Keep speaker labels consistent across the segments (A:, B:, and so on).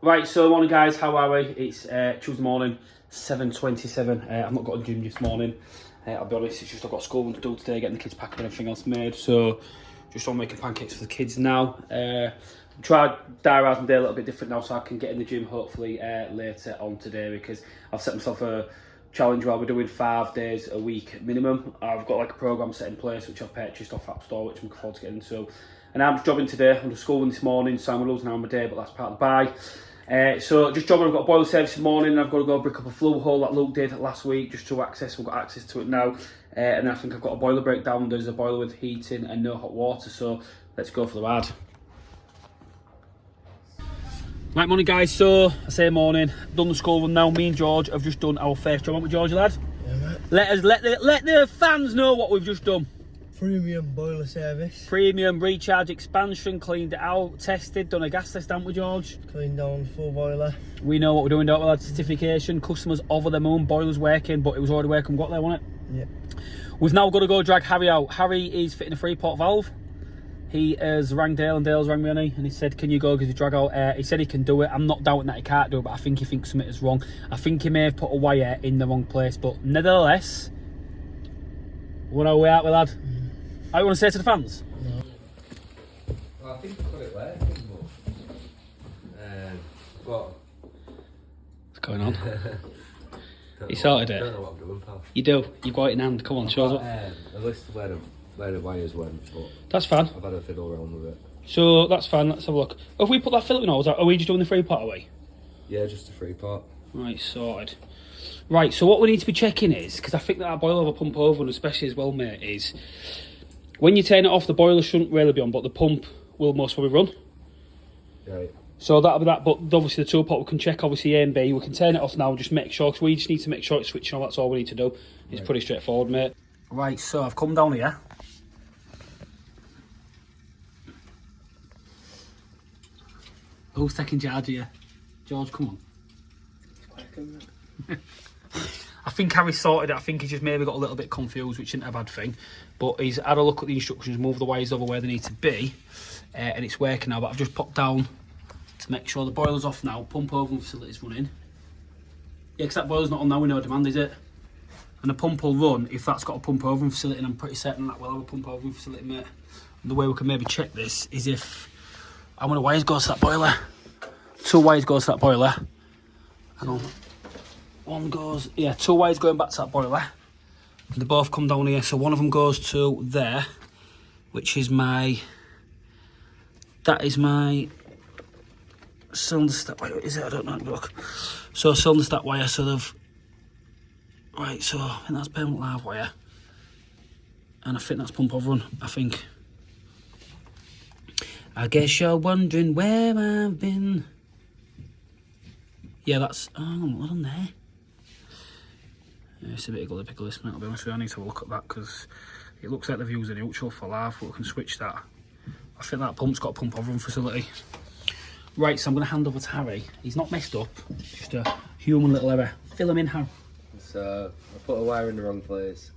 A: Right, so morning guys, how are we? It's Tuesday morning, 7:27. I've not got a gym this morning. I'll be honest, it's just I've got school to do today, getting the kids packed and everything else made. So just on making pancakes for the kids now. Try diarise my day a little bit different now so I can get in the gym hopefully later on today, because I've set myself a challenge where we're doing 5 days a week minimum. I've got like a program set in place which I've purchased off App Store, which I'm looking forward to getting into. And I'm just jobbing today. I'm just schooling this morning, so I'm losing an hour of my day, but that's part of the buy. So just jobbing, I've got a boiler service this morning, and I've got to go brick up a flue hole that Luke did last week just to access. We've got access to it now. And then I think I've got a boiler breakdown. There's a boiler with heating and no hot water, so let's go for the ride. Right, morning guys, so I say morning, done the school run now. Me and George have just done our first job, haven't we, George, lad?
B: Yeah, mate.
A: Let the fans know what we've just done.
B: Premium boiler service.
A: Premium recharge expansion, cleaned it out, tested, done a gas test, haven't we, George?
B: Cleaned down full boiler.
A: We know what we're doing, don't we, lad? Certification, customers over the moon, boiler's working, but it was already working, got there, wasn't it?
B: Yeah.
A: We've now got to go drag Harry out. Harry is fitting a 3-pot valve. He has rang Dale, and Dale's rang me, and he said, can you go, because you drag out? He said he can do it. I'm not doubting that he can't do it, but I think he thinks something is wrong. I think he may have put a wire in the wrong place, but nevertheless, we're on our way out, lad. How you want to say to the fans?
B: No.
C: Well, I think I've got it working, but
A: What's going on? You sorted it?
C: I don't know what I'm doing, pal.
A: You do. You've got it in hand. Come on, show us
C: A list of where the wires went, but
A: That's fine.
C: I've had a fiddle around with it.
A: So that's fine. Let's have a look. If we put that fillet in, are we just doing the 3-pot away?
C: Yeah, just a 3-pot.
A: Right, sorted. Right, so what we need to be checking is, because I think that our boiler will pump over, and especially as well, mate, is when you turn it off, the boiler shouldn't really be on, but the pump will most probably run.
C: Right.
A: So that'll be that, but obviously the 2-pot we can check obviously A and B. We can turn it off now and just make sure, because we just need to make sure it's switching on. That's all we need to do. It's
C: right.
A: Pretty straightforward, mate. Right, so I've come down here. Who's taking charge here? George, come on. I think Harry sorted it. I think he's just maybe got a little bit confused, which isn't a bad thing. But he's had a look at the instructions, moved the wires over where they need to be, and it's working now. But I've just popped down to make sure the boiler's off now. Pump over facility's running. Yeah, because that boiler's not on now, we know demand, is it? And the pump will run if that's got a pump over facility, and I'm pretty certain that will have a pump over facility, mate. And the way we can maybe check this is if how many wires goes to that boiler. 2 wires goes to that boiler. Hang on. 1 goes, yeah, 2 wires going back to that boiler. They both come down here, so one of them goes to there, which is that is my cylinder stack wire, is it? I don't know, look. So cylinder stack wire, so they've, right, so I think that's permanent live wire. And I think that's pump over run, I think. I guess you're wondering where I've been. Yeah, that's, oh, what on there? Yeah, it's a bit of pickle this, mate, I'll be honest with you. I need to have a look at that, because it looks like they've used a neutral for live, but we can switch that. I think that pump's got a pump over facility. Right, so I'm going to hand over to Harry. He's not messed up, just a human little error. Fill him in, Harry.
C: So I put a wire in the wrong place,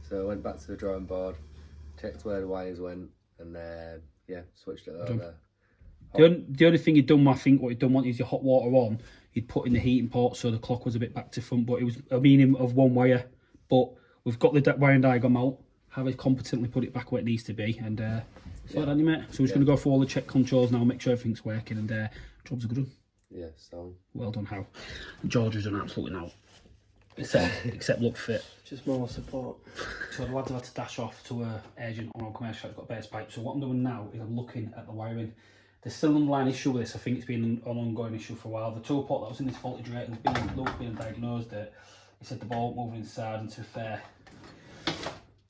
C: so I went back to the drawing board, checked where the wires went, and yeah, switched it over.
A: The only thing you'd done, I think, what you'd done is your hot water on, you'd put in the heating port so the clock was a bit back to front, but it was a meaning of 1 wire. But we've got the wiring diagram out, Harry's competently put it back where it needs to be, and so that, mate. So we're just going to go through all the check controls now, make sure everything's working, and jobs are good.
C: Yeah, so.
A: Well done, Hal. George has done absolutely now. Except look fit.
B: Just more support.
A: So the lads have had to dash off to an agent on our commercial, got a base pipe. So what I'm doing now is I'm looking at the wiring. There's still an underlying issue with this. I think it's been an ongoing issue for a while. The 2-pot that was in this voltage rating has been diagnosed it. He said the ball won't move inside, and to be fair,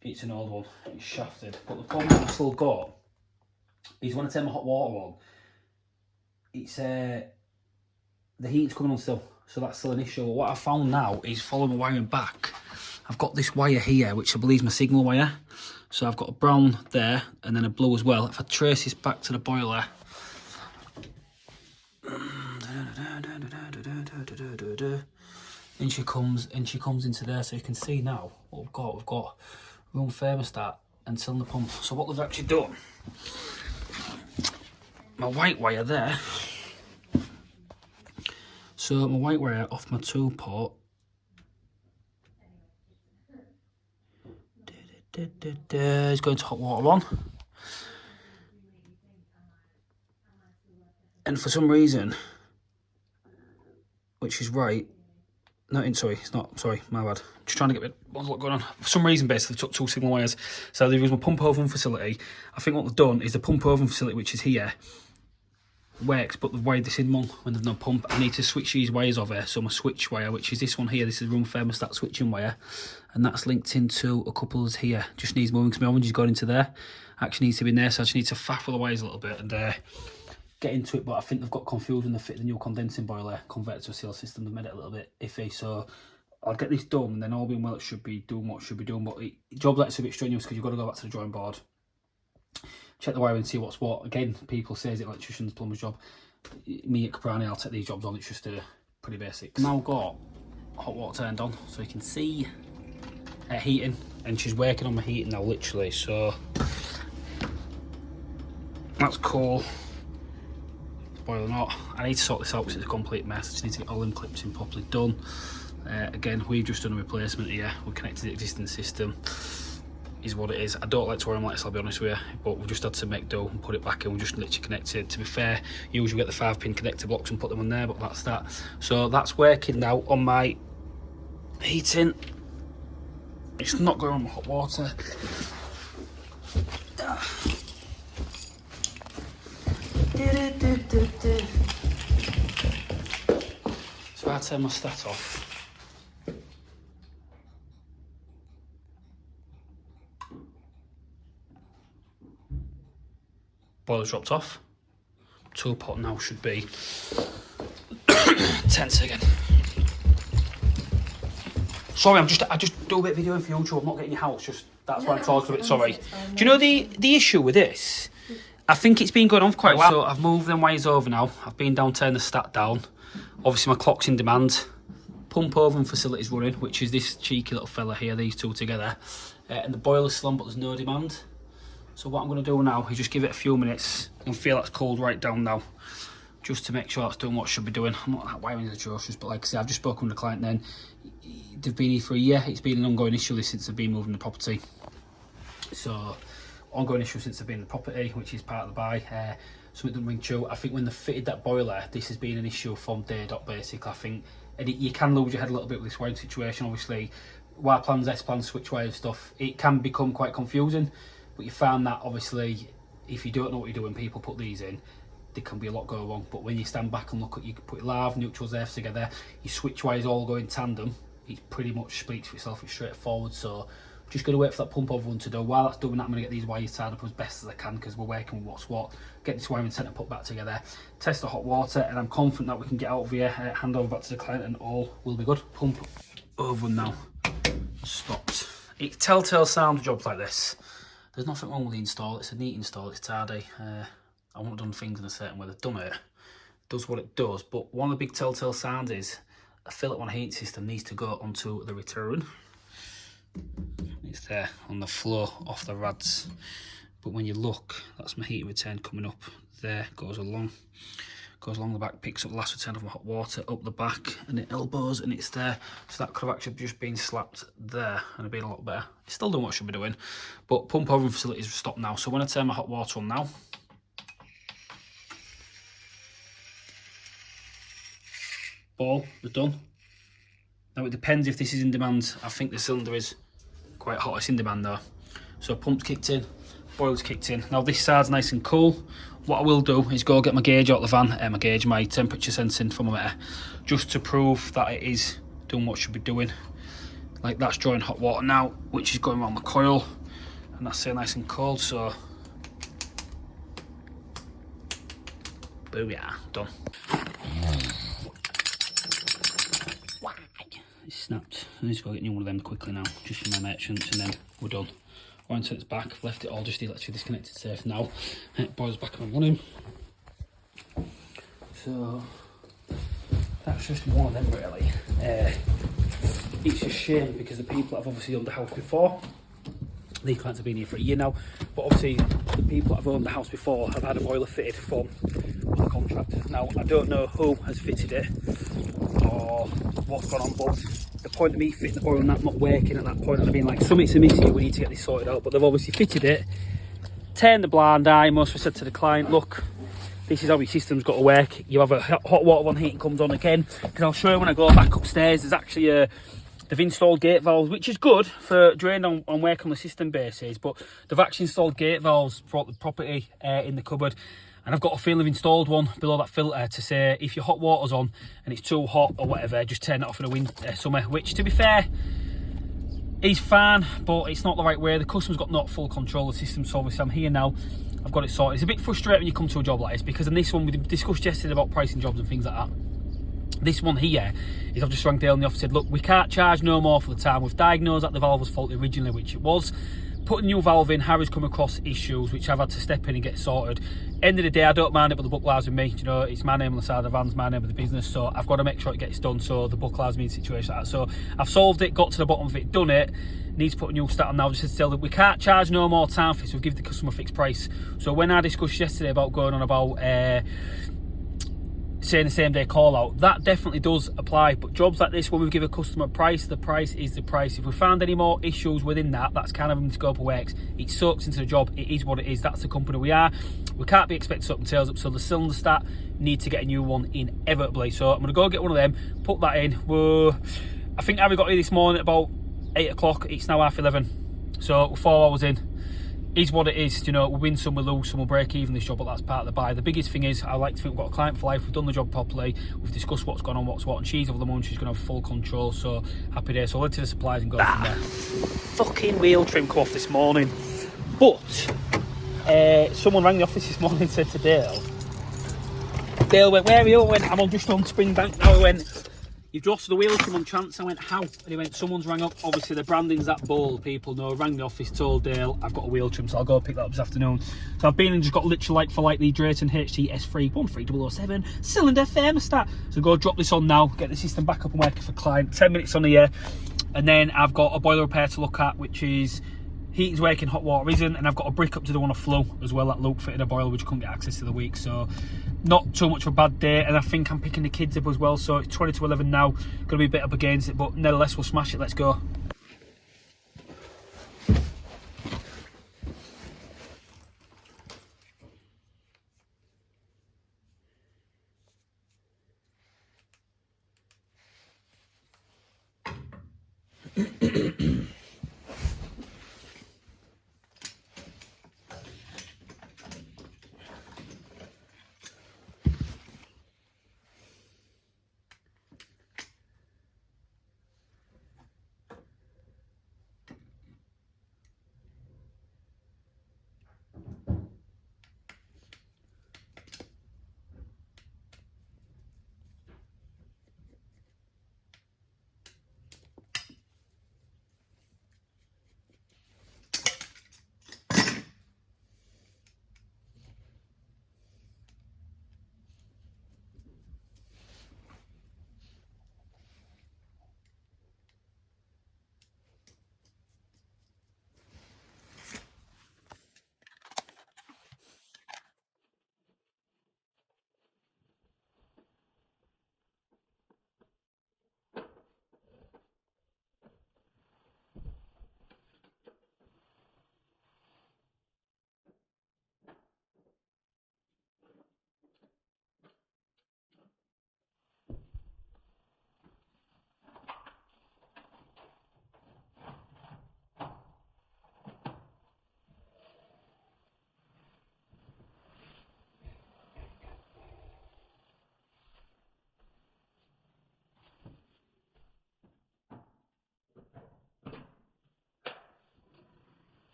A: it's an old one. It's shafted. But the problem I've still got is when I turn my hot water on, it's the heat's coming on still. So that's still an issue. What I found now is following the wiring back. I've got this wire here, which I believe is my signal wire. So I've got a brown there and then a blue as well. If I trace this back to the boiler, and she comes into there, so you can see now what we've got room thermostat and cylinder pump. So what they've actually done, my white wire there So my white wire off my 2-pot. Is going to hot water on. And for some reason, which is right, no, sorry, it's not, sorry, my bad. Just trying to get what's going on. For some reason, basically, they took 2 signal wires. So there was my pump oven facility. I think what they've done is the pump oven facility, which is here, works, but they've wired this in wrong when they've no pump. I need to switch these wires over. So my switch wire, which is this one here, this is room thermostat switching wire, and that's linked into a couple of here. Just needs moving because my orange is going into there. Actually needs to be in there, so I just need to faff with the wires a little bit and get into it. But I think they've got confused when they fit the new condensing boiler converted to a seal system. They've made it a little bit iffy, so I'll get this done, and then all being well, it should be doing what it should be doing. But job that's a bit strenuous because you've got to go back to the drawing board, check the wiring and see what's what. Again, people say it's electrician's plumber's job. Me at Caprani, I'll take these jobs on. It's just pretty basic. Now got hot water turned on, so you can see heating, and she's working on my heating now, literally. So that's cool. Boiling hot. I need to sort this out because it's a complete mess. I just need to get all them clips in properly done. Again, we've just done a replacement here. We're connected to the existing system. Is what it is. I don't like to wear them like this, I'll be honest with you, but we've just had to make do and put it back in. We're just literally connected. To be fair, usually we get the 5-pin connector blocks and put them on there, but that's that. So that's working now on my heating. It's not going on my hot water. So I turn my stat off. Boiler's dropped off. 2-pot now should be tense again. Sorry, I just do a bit of video in future. I'm not getting your house. Just that's why I'm talking a bit. Sorry. Do you know the issue with this? I think it's been going on for quite a while. So I've moved them wires over now. I've been down, turned the stat down. Obviously my clock's in demand. Pump oven facility's running, which is this cheeky little fella here. These two together, and the boiler's still on, but there's no demand. So what I'm going to do now is just give it a few minutes and feel that's cooled right down now, just to make sure it's doing what it should be doing. I'm not that wiring is atrocious, but like I said, I've just spoken with the client then. They've been here for a year. It's been an ongoing issue since they've been moving the property. So, ongoing issue since they've been in the property, which is part of the buy. Something didn't ring true. I think when they fitted that boiler, this has been an issue from day dot, basically. I think, and you can lose your head a little bit with this wiring situation, obviously. Y plans, S plans, switch wire stuff, it can become quite confusing. But you found that obviously, if you don't know what you're doing, people put these in, there can be a lot go wrong. But when you stand back and look at, you put your live, neutrals, Fs together, your switch wires all go in tandem, it pretty much speaks for itself, it's straightforward. So just going to wait for that pump over one to do. While that's doing that, I'm going to get these wires tied up as best as I can because we're working with what's what. Get this wiring centre put back together, test the hot water, and I'm confident that we can get out of here, hand over back to the client, and all will be good. Pump over now. Stopped. It's telltale sound of jobs like this. There's nothing wrong with the install. It's a neat install. It's tidy. I won't have done things in a certain way. They've done it. It does what it does. But one of the big telltale signs is a fillet on a heating system needs to go onto the return. It's there on the floor off the rads. But when you look, that's my heating return coming up there. Goes along the back, picks up the last return of my hot water up the back, and it elbows, and it's there. So that could have actually just been slapped there and it'd been a lot better. It's still doing what it should be doing, but pump over facilities stopped now. So when I turn my hot water on now, ball is done. Now it depends if this is in demand. I think the cylinder is quite hot. It's in demand though. So pump's kicked in, boiler's kicked in. Now this side's nice and cool. What I will do is go get my gauge out of the van, my temperature sensing thermometer, just to prove that it is doing what it should be doing. Like that's drawing hot water now, which is going around the coil, and that's still nice and cold, so booyah, done. It's snapped. I need to go get a new one of them quickly now, just for my merchants, and then we're done. Once it's back, I've left it all just electrically disconnected safe now. Boiler's back and running. So that's just one of them really. It's a shame because the people that have obviously owned the house before, these clients have been here for a year now, but obviously the people that have owned the house before have had a boiler fitted from on the contract. contractors. Now, I don't know who has fitted it or what's gone on, but the point of me fitting the boiler and that not working at that point, and I've been like, something's amiss here, we need to get this sorted out. But they've obviously fitted it, turned the blind eye. Most of said to the client, look, this is how your system's got to work. You have a hot water on, heating comes on again. Because I'll show you when I go back upstairs, there's actually they've installed gate valves, which is good for drain on work on the system basis, but they've actually installed gate valves throughout the property in the cupboard. And I've got a feel they've installed one below that filter to say if your hot water's on and it's too hot or whatever, just turn it off in the summer, which to be fair is fine, but it's not the right way. The customer's got not full control of the system, so obviously I'm here now. I've got it sorted. It's a bit frustrating when you come to a job like this, because in this one we discussed yesterday about pricing jobs and things like that. This one here is I've just rang Dale in the office and said, look, we can't charge no more for the time. We've diagnosed that the valve was faulty originally, which it was. Put a new valve in, Harry's come across issues which I've had to step in and get sorted. End of the day, I don't mind it, but the book lies with me. You know, it's my name on the side of the van's my name of the business, so I've got to make sure it gets done, so the book lies with me in a situation like that. So I've solved it, got to the bottom of it, done it. Needs to put a new start on now. Just to tell that we can't charge no more time for this. We've given the customer a fixed price. So when I discussed yesterday about going on about saying the same day call out, that definitely does apply. But jobs like this, when we give a customer a price, the price is the price. If we found any more issues within that, that's kind of in the scope of works. It sucks into the job. It is what it is. That's the company we are. We can't be expected to open tails up, so the cylinder start need to get a new one inevitably. So I'm gonna go get one of them, put that in. I think Harry got here this morning at about 8 o'clock. It's now 11:30, so we're 4 hours in. Is what it is. You know, we win some, we lose some, we'll break even this job, but that's part of the buy. The biggest thing is, I like to think we've got a client for life. We've done the job properly, we've discussed what's gone on, what's what, and she's over the moon. She's going to have full control, so happy day. So I'll head to the supplies and go from there. Fucking wheel trim come off this morning, but someone rang the office this morning and said to Dale went, where are you? I went, I'm just on Springbank now. I went, you've dropped the wheel trim on chance. I went, how? And he went, someone's rang up. Obviously the branding's that bold, people know. Rang the office, told Dale I've got a wheel trim, so I'll go pick that up this afternoon. So I've been and just got literally like for like the Drayton HT S3 13007 cylinder thermostat. So go drop this on now, get the system back up and working for client. 10 minutes on here, and then I've got a boiler repair to look at, which is heating's working, hot water isn't, and I've got a brick up to do on a flow as well. That Luke fitted a boiler which couldn't get access to the week, so not too much of a bad day. And I think I'm picking the kids up as well, so it's 20 to 11 now. Gonna be a bit up against it, but nevertheless we'll smash it. Let's go.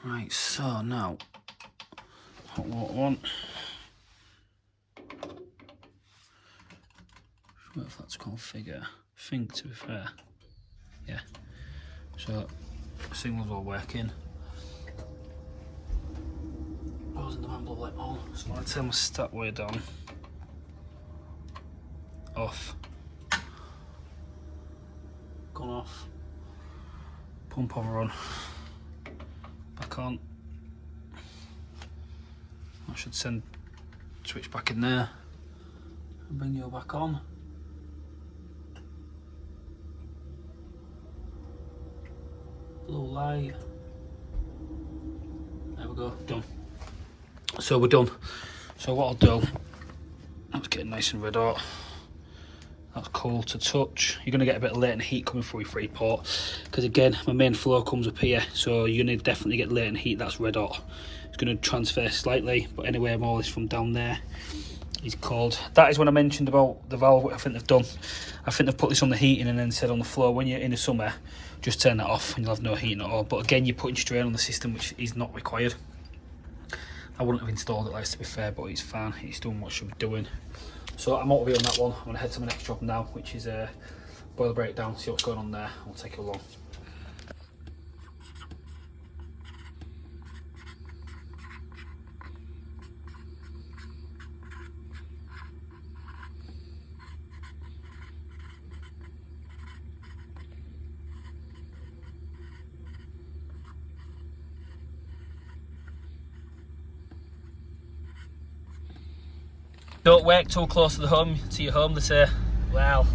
A: Right, so now, hot water on. What if that's configure? I think, to be fair, yeah. So, signals are working. Wasn't the man blow light on? So I'll turn my stat way down. Off. Gone off. Pump over on. Back on. I should send switch back in there and bring you back on. Blue light. There we go, done. So we're done. So what I'll do, let's get it nice and red hot. That's cool to touch. You're going to get a bit of latent heat coming through your free port, because again, my main flow comes up here, so you're going to definitely get latent heat that's red hot. It's going to transfer slightly, but anyway, more this from down there is cold. That is when I mentioned about the valve, what I think they've done. I think they've put this on the heating and then said on the floor, when you're in the summer, just turn that off and you'll have no heating at all. But again, you're putting strain on the system, which is not required. I wouldn't have installed it, like, to be fair, but it's fine. It's doing what it should be doing. So I'm out of here on that one. I'm going to head to my next job now, which is a boiler breakdown, see what's going on there. I'll take it along. Don't work too close to your home, they say. Well,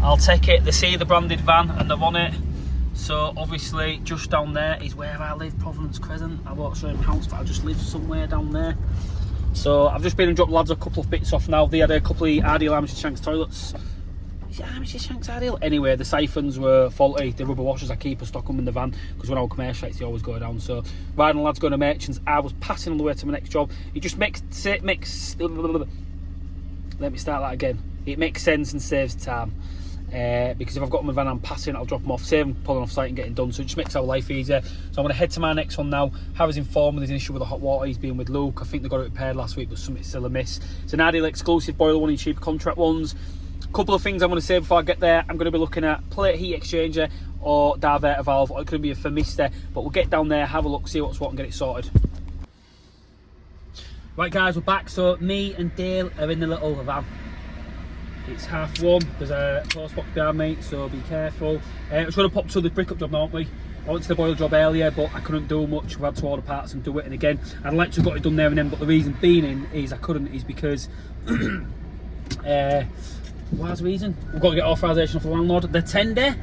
A: I'll take it. They see the branded van and they're on it. So obviously just down there is where I live, Providence Crescent. I won't show him house, but I just live somewhere down there. So I've just been and dropped lads a couple of bits off now. They had a couple of RDL Amish Shanks toilets. Is it Amish Shanks RDL? Anyway, the siphons were faulty. The rubber washers I keep, I stock them in the van, because when I go commercial they always go down. So rather than lads going to merchants, I was passing on the way to my next job. It just makes let me start that again. It makes sense and saves time. Because if I've got my van, I'm passing, I'll drop them off, save them pulling off site and getting done. So it just makes our life easier. So I'm going to head to my next one now. Harry's informed me there's an issue with the hot water. He's been with Luke. I think they got it repaired last week, but something's still amiss. It's an RDL exclusive boiler, one of the cheap contract ones. A couple of things I'm going to say before I get there. I'm going to be looking at plate heat exchanger or diverter valve, or it could be a thermistor. But we'll get down there, have a look, see what's what, and get it sorted. Right guys, we're back. So me and Dale are in the little van. It's 1:30. There's a close box behind me, so be careful. We're going to pop to the brick up job now, aren't we? I went to the boiler job earlier, but I couldn't do much. We had to order parts and do it. And again, I'd like to have got it done there and then, but the reason being is I couldn't, is because what's the reason? We've got to get authorisation off the landlord. The vendor.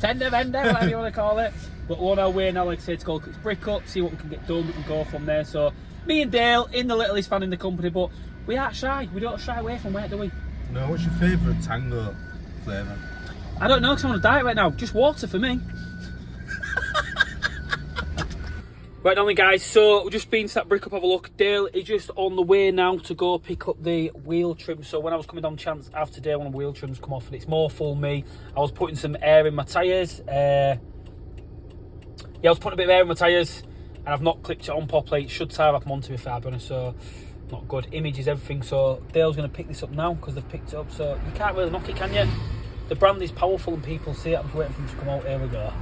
A: Tender vendor, whatever you want to call it. But we're on our way now, like I say, to go look at brick up, see what we can get done and go from there. So me and Dale in the littlest van in the company, but we aren't shy. We don't shy away from work, do we?
D: No, what's your favourite Tango flavour?
A: I don't know, because I'm on a diet right now. Just water for me. Right on, guys, so we've just been to that brick up, have a look. Dale is just on the way now to go pick up the wheel trim. So when I was coming down chance after today, one of the wheel trims come off and it's more full me. I was putting some air in my tyres. Yeah, I was putting a bit of air in my tyres and I've not clipped it on properly. It should tie back on, to be fair, but so not good. Images, everything. So Dale's going to pick this up now because they've picked it up. So you can't really knock it, can you? The brand is powerful and people see it. I'm just waiting for them to come out. Here we go.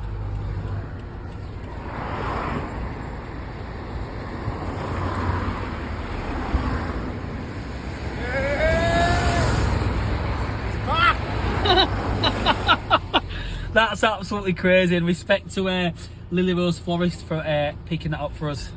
A: That's absolutely crazy, and respect to Lily Rose Florist for picking that up for us.